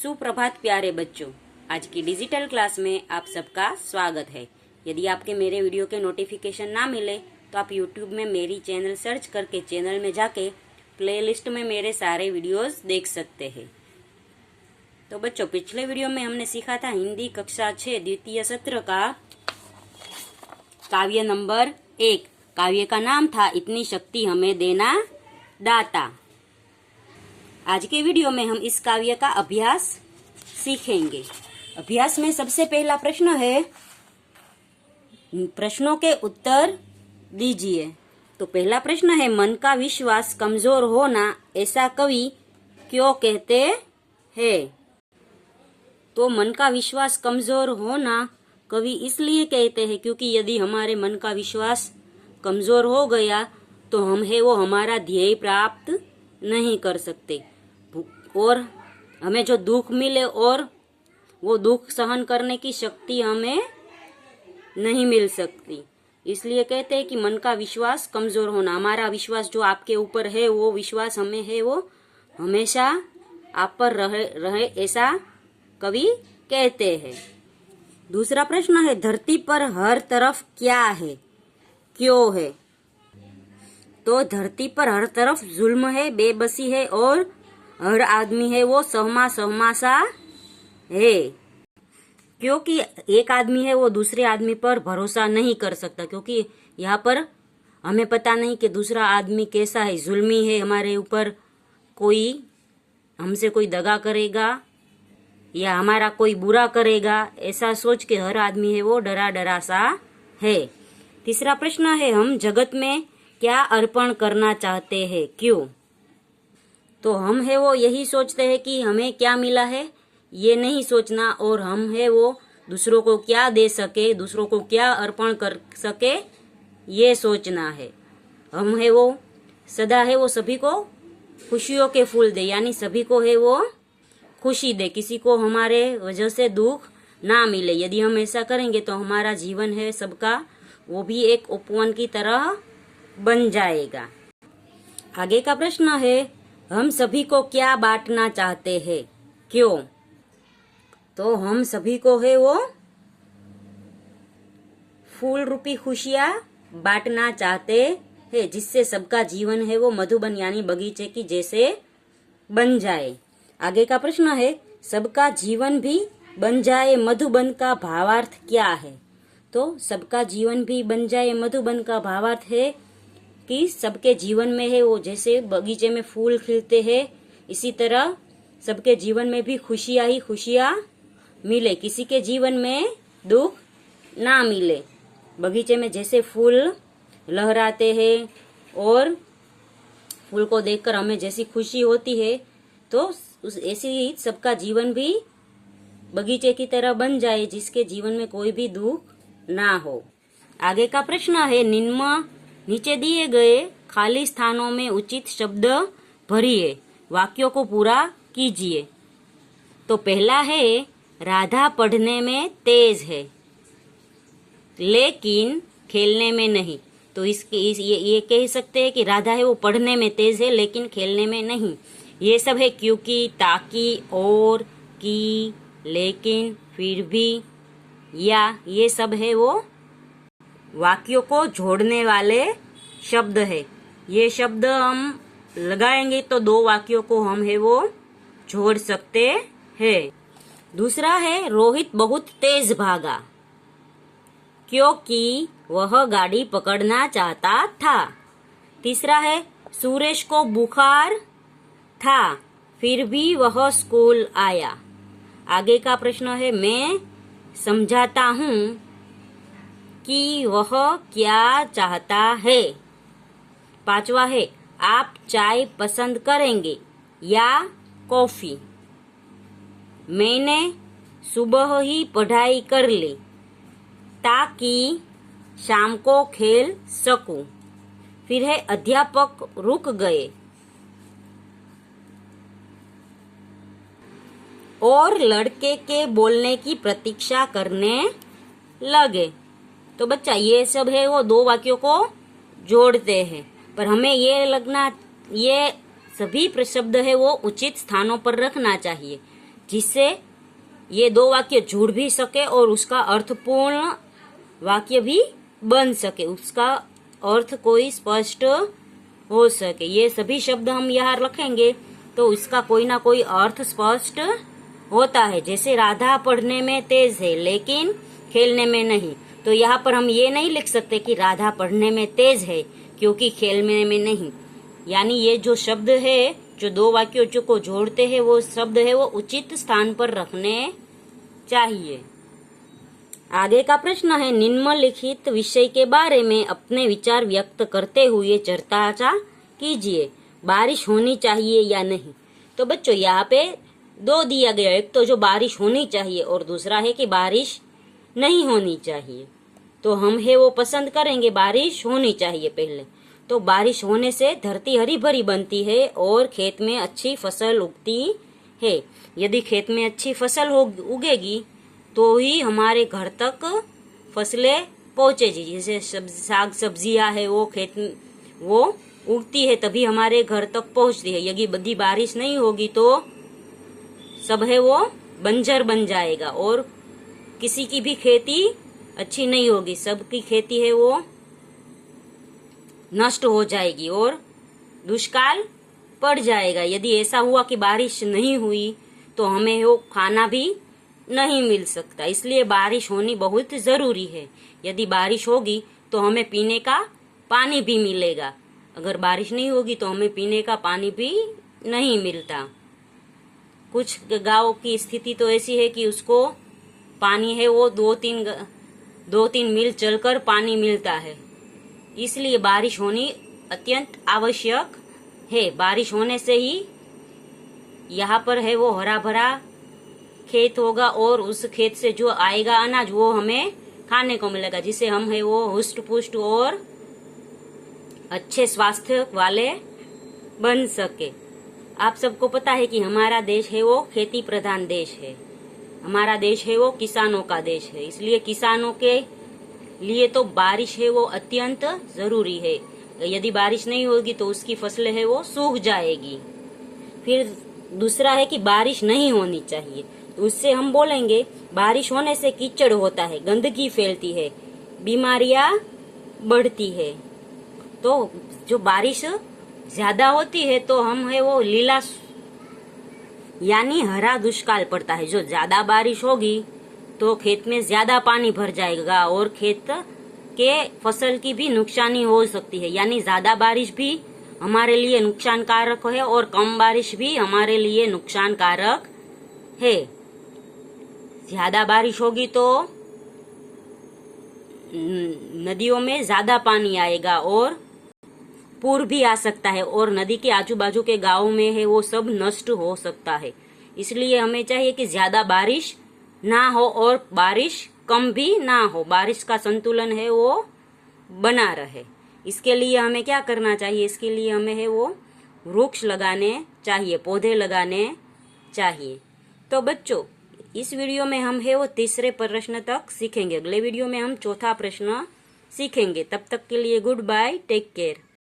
सुप्रभात प्यारे बच्चों, आज की डिजिटल क्लास में आप सबका स्वागत है। यदि आपके मेरे वीडियो के नोटिफिकेशन ना मिले तो आप YouTube में मेरी चैनल सर्च करके चैनल में जाके प्लेलिस्ट में मेरे सारे वीडियोस देख सकते हैं। तो बच्चों, पिछले वीडियो में हमने सीखा था हिंदी कक्षा 6 द्वितीय सत्र का काव्य नंबर 1। काव्य का नाम था इतनी शक्ति हमें देना दाता। आज के वीडियो में हम इस काव्य का अभ्यास सीखेंगे। अभ्यास में सबसे पहला प्रश्न है, प्रश्नों के उत्तर दीजिए। तो पहला प्रश्न है, मन का विश्वास कमजोर होना ऐसा कवि क्यों कहते हैं? तो मन का विश्वास कमजोर होना कवि इसलिए कहते हैं क्योंकि यदि हमारे मन का विश्वास कमजोर हो गया तो हम वो हमारा ध्येय प्राप्त नहीं कर सकते और हमें जो दुख मिले और वो दुख सहन करने की शक्ति हमें नहीं मिल सकती। इसलिए कहते हैं कि मन का विश्वास कमजोर होना, हमारा विश्वास जो आपके ऊपर है वो विश्वास हमें है वो हमेशा आप पर रहे ऐसा कवि कहते हैं। दूसरा प्रश्न है, धरती पर हर तरफ क्या है, क्यों है? तो धरती पर हर तरफ जुल्म है, बेबसी है और हर आदमी है वो सहमा सा है। क्योंकि एक आदमी है वो दूसरे आदमी पर भरोसा नहीं कर सकता, क्योंकि यहाँ पर हमें पता नहीं कि दूसरा आदमी कैसा है, जुल्मी है, हमारे ऊपर हमसे कोई दगा करेगा या हमारा कोई बुरा करेगा, ऐसा सोच के हर आदमी है वो डरा सा है। तीसरा प्रश्न है, हम जगत में क्या अर्पण करना चाहते हैं, क्यों? तो हम है वो यही सोचते हैं कि हमें क्या मिला है ये नहीं सोचना, और हम है वो दूसरों को क्या दे सके, दूसरों को क्या अर्पण कर सके ये सोचना है। हम है वो सदा है वो सभी को खुशियों के फूल दे, यानी सभी को है वो खुशी दे, किसी को हमारे वजह से दुख ना मिले। यदि हम ऐसा करेंगे तो हमारा जीवन है सबका वो भी एक उपवन की तरह बन जाएगा। आगे का प्रश्न है, हम सभी को क्या बांटना चाहते हैं, क्यों? तो हम सभी को है वो फूल रूपी खुशियां बांटना चाहते हैं, जिससे सबका जीवन है वो मधुबन यानी बगीचे की जैसे बन जाए। आगे का प्रश्न है, सबका जीवन भी बन जाए मधुबन का भावार्थ क्या है? तो सबका जीवन भी बन जाए मधुबन का भावार्थ है कि सबके जीवन में है वो जैसे बगीचे में फूल खिलते हैं, इसी तरह सबके जीवन में भी खुशियां ही खुशियां मिले, किसी के जीवन में दुख ना मिले। बगीचे में जैसे फूल लहराते हैं और फूल को देखकर हमें जैसी खुशी होती है, तो ऐसी ही सबका जीवन भी बगीचे की तरह बन जाए, जिसके जीवन में कोई भी दुख ना हो। आगे का प्रश्न है, नीचे दिए गए खाली स्थानों में उचित शब्द भरिए, वाक्यों को पूरा कीजिए। तो पहला है, राधा पढ़ने में तेज है लेकिन खेलने में नहीं। तो ये कह सकते हैं कि राधा है वो पढ़ने में तेज है लेकिन खेलने में नहीं। ये सब है क्योंकि, ताकि, और, की, लेकिन, फिर भी, या, ये सब है वो वाक्यों को जोड़ने वाले शब्द है। ये शब्द हम लगाएंगे तो दो वाक्यों को हम है वो जोड़ सकते हैं। दूसरा है, रोहित बहुत तेज भागा क्योंकि वह गाड़ी पकड़ना चाहता था। तीसरा है, सुरेश को बुखार था फिर भी वह स्कूल आया। आगे का प्रश्न है, मैं समझाता हूँ कि वह क्या चाहता है। पांचवा है, आप चाय पसंद करेंगे या कॉफी? मैंने सुबह ही पढ़ाई कर ली ताकि शाम को खेल सकूं। फिर है, अध्यापक रुक गए और लड़के के बोलने की प्रतीक्षा करने लगे। तो बच्चा ये सब है वो दो वाक्यों को जोड़ते हैं, पर हमें ये सभी शब्द है वो उचित स्थानों पर रखना चाहिए। जिससे ये दो वाक्य जुड़ भी सके और उसका अर्थपूर्ण वाक्य भी बन सके, उसका अर्थ कोई स्पष्ट हो सके। ये सभी शब्द हम यहाँ रखेंगे तो इसका कोई ना कोई अर्थ स्पष्ट होता है। जैसे राधा पढ़ने में तेज है लेकिन खेलने में नहीं, तो यहाँ पर हम ये नहीं लिख सकते कि राधा पढ़ने में तेज है क्योंकि खेलने में नहीं। यानी ये जो शब्द है, जो दो वाक्यों को जोड़ते हैं, वो शब्द है वो उचित स्थान पर रखने चाहिए। आगे का प्रश्न है, निम्नलिखित विषय के बारे में अपने विचार व्यक्त करते हुए चर्चा कीजिए। बारिश होनी चाहिए या नहीं। तो बच्चों यहाँ पे दो दिया गया, एक तो जो बारिश होनी चाहिए और दूसरा है कि बारिश नहीं होनी चाहिए। तो हम है वो पसंद करेंगे बारिश होनी चाहिए पहले। तो बारिश होने से धरती हरी भरी बनती है और खेत में अच्छी फसल उगती है। यदि खेत में अच्छी फसल उगेगी तो ही हमारे घर तक फसलें पहुंचेगी। जैसे साग सब्जियां है वो खेत वो उगती है तभी हमारे घर तक पहुंचती है। यदि बड़ी बारिश नहीं होगी तो सब है वो बंजर बन जाएगा और किसी की भी खेती अच्छी नहीं होगी, सबकी खेती है वो नष्ट हो जाएगी और दुष्काल पड़ जाएगा। यदि ऐसा हुआ कि बारिश नहीं हुई तो हमें वो खाना भी नहीं मिल सकता। इसलिए बारिश होनी बहुत जरूरी है। यदि बारिश होगी तो हमें पीने का पानी भी मिलेगा। अगर बारिश नहीं होगी तो हमें पीने का पानी भी नहीं मिलता। कुछ गांव की स्थिति तो ऐसी है कि उसको पानी है वो दो तीन मील चलकर पानी मिलता है। इसलिए बारिश होनी अत्यंत आवश्यक है। बारिश होने से ही यहाँ पर है वो हरा भरा खेत होगा और उस खेत से जो आएगा अनाज वो हमें खाने को मिलेगा, जिससे हम है वो हुष्ट पुष्ट और अच्छे स्वास्थ्य वाले बन सके। आप सबको पता है कि हमारा देश है वो खेती प्रधान देश है। हमारा देश है वो किसानों का देश है। इसलिए किसानों के लिए तो बारिश है वो अत्यंत जरूरी है। यदि बारिश नहीं होगी तो उसकी फसलें है वो सूख जाएगी। फिर दूसरा है कि बारिश नहीं होनी चाहिए। तो उससे हम बोलेंगे बारिश होने से कीचड़ होता है, गंदगी फैलती है, बीमारियां बढ़ती है। तो जो बारिश ज्यादा होती है तो हम है वो लीला यानी हरा दुष्काल पड़ता है। जो ज्यादा बारिश होगी तो खेत में ज्यादा पानी भर जाएगा और खेत के फसल की भी नुकसानी हो सकती है। यानी ज्यादा बारिश भी हमारे लिए नुकसानकारक है और कम बारिश भी हमारे लिए नुकसानकारक है। ज्यादा बारिश होगी तो नदियों में ज्यादा पानी आएगा और पूर भी आ सकता है और नदी के आजू बाजू के गांव में है वो सब नष्ट हो सकता है। इसलिए हमें चाहिए कि ज्यादा बारिश ना हो और बारिश कम भी ना हो। बारिश का संतुलन है वो बना रहे। इसके लिए हमें क्या करना चाहिए? इसके लिए हमें है वो वृक्ष लगाने चाहिए, पौधे लगाने चाहिए। तो बच्चों इस वीडियो में हम है वो तीसरे प्रश्न तक सीखेंगे। अगले वीडियो में हम चौथा प्रश्न सीखेंगे। तब तक के लिए गुड बाय, टेक केयर।